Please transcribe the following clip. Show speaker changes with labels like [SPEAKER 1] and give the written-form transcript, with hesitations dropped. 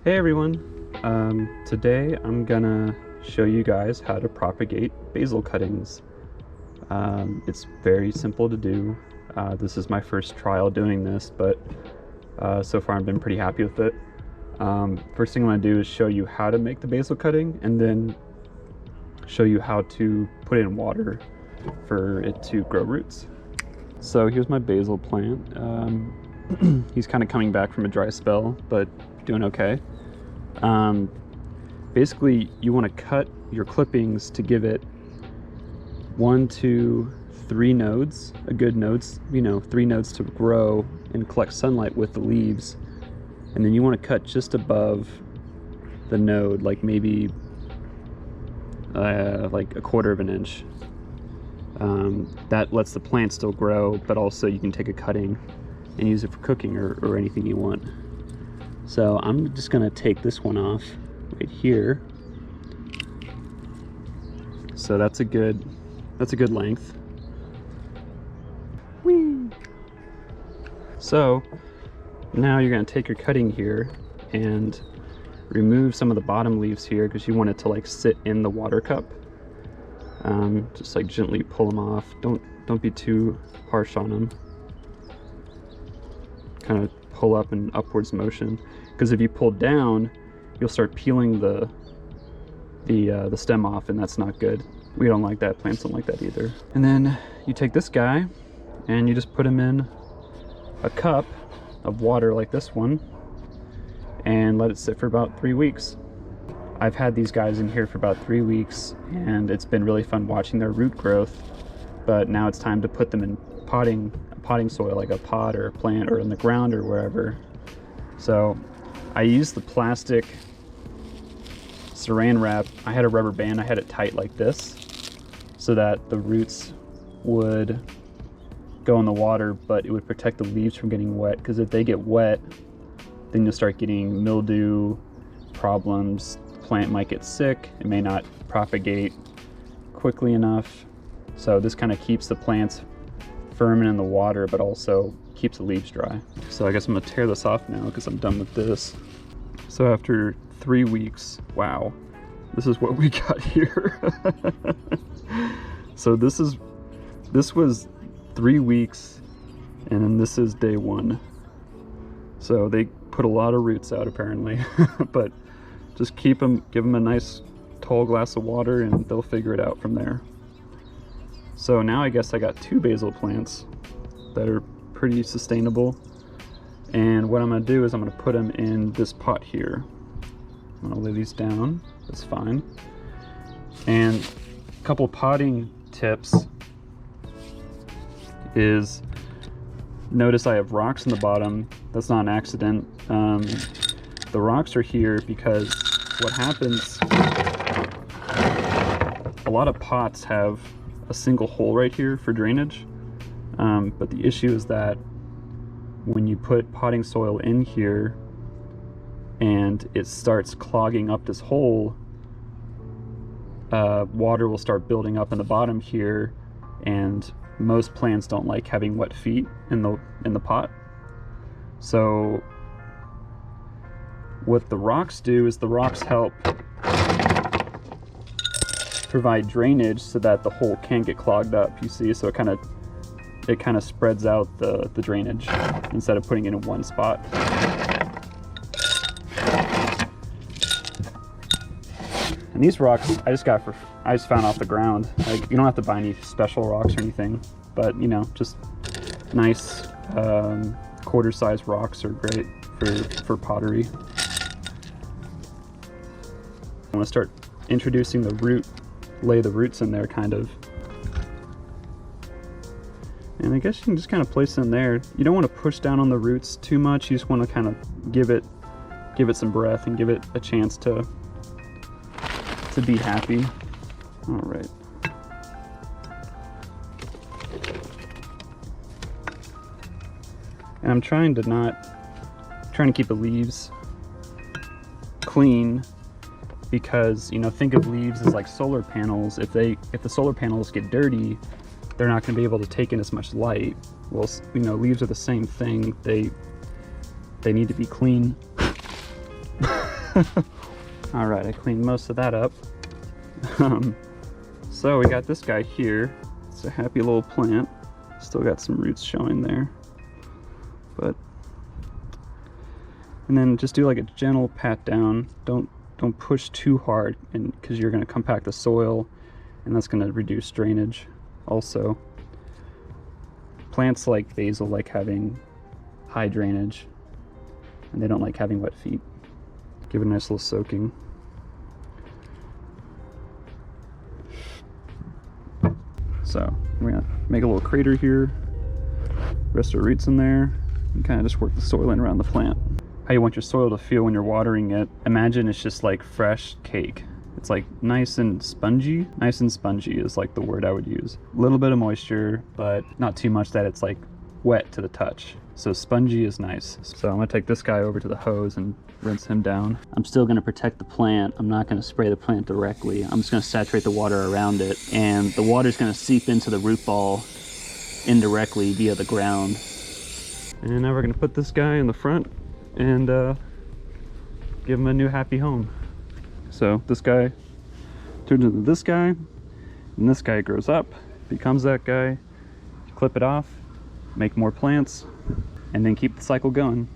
[SPEAKER 1] Hey everyone! Today I'm gonna show you guys how to propagate basil cuttings. It's very simple to do. This is my first trial doing this, but so far I've been pretty happy with it. First thing I'm gonna do is show you how to make the basil cutting, and then show you how to put it in water for it to grow roots. So here's my basil plant. He's kind of coming back from a dry spell, but doing okay. Basically you want to cut your clippings to give it 1, 2, 3 nodes, a good nodes, 3 nodes to grow and collect sunlight with the leaves. And then you want to cut just above the node, like maybe like 1/4 of an inch. That lets the plant still grow, but also you can take a cutting and use it for cooking or anything you want. So I'm just gonna take this one off right here. So that's a good length. Whee! So now you're gonna take your cutting here and remove some of the bottom leaves here because you want it to like sit in the water cup. Just like gently pull them off. Don't be too harsh on them. Kind of pull up in upwards motion, because if you pull down you'll start peeling the stem off, and that's not good. We don't like that. Plants don't like that either. And then you take this guy and you just put him in a cup of water like this one and let it sit for about 3 weeks. I've had these guys in here for about 3 weeks and it's been really fun watching their root growth, but now it's time to put them in potting soil, like a pot or a plant or in the ground or wherever. So I used the plastic saran wrap. I had a rubber band, I had it tight like this so that the roots would go in the water, but it would protect the leaves from getting wet, because if they get wet then you'll start getting mildew problems. The plant might get sick, it may not propagate quickly enough. So this kind of keeps the plants firm in the water, but also keeps the leaves dry. So I guess I'm gonna tear this off now because I'm done with this. So after 3 weeks, wow, this is what we got here. So this was 3 weeks, and then this is day 1. So they put a lot of roots out apparently, but just give them a nice tall glass of water and they'll figure it out from there. So now I guess I got 2 basil plants that are pretty sustainable. And what I'm gonna do is I'm gonna put them in this pot here. I'm gonna lay these down, that's fine. And a couple potting tips is, notice I have rocks in the bottom. That's not an accident. The rocks are here because what happens, a lot of pots have a single hole right here for drainage, but the issue is that when you put potting soil in here and it starts clogging up this hole, water will start building up in the bottom here, and most plants don't like having wet feet in the pot. So what the rocks do is the rocks help provide drainage so that the hole can't get clogged up, you see. So it kind of spreads out the drainage instead of putting it in one spot. And these rocks I just found off the ground. You don't have to buy any special rocks or anything, but just nice quarter-size rocks are great for pottery. I want to start introducing lay the roots in there kind of. And I guess you can just kind of place them there. You don't want to push down on the roots too much. You just want to kind of give it some breath and give it a chance to be happy. All right. And I'm trying to keep the leaves clean, because think of leaves as like solar panels. If the solar panels get dirty, they're not going to be able to take in as much light. Well, leaves are the same thing. They need to be clean. All right, I cleaned most of that up. So we got this guy here. It's a happy little plant. Still got some roots showing there. And then just do like a gentle pat down. Don't push too hard, and because you're going to compact the soil, and that's going to reduce drainage. Also, plants like basil like having high drainage, and they don't like having wet feet. Give it a nice little soaking. So we're gonna make a little crater here, rest our roots in there, and kind of just work the soil in around the plant. How you want your soil to feel when you're watering it. Imagine it's just like fresh cake. It's like nice and spongy. Nice and spongy is like the word I would use. A little bit of moisture, but not too much that it's like wet to the touch. So spongy is nice. So I'm gonna take this guy over to the hose and rinse him down. I'm still gonna protect the plant. I'm not gonna spray the plant directly. I'm just gonna saturate the water around it, and the water's gonna seep into the root ball indirectly via the ground. And now we're gonna put this guy in the front and give him a new happy home. So this guy turns into this guy, and this guy grows up, becomes that guy. Clip it off, make more plants, and then keep the cycle going.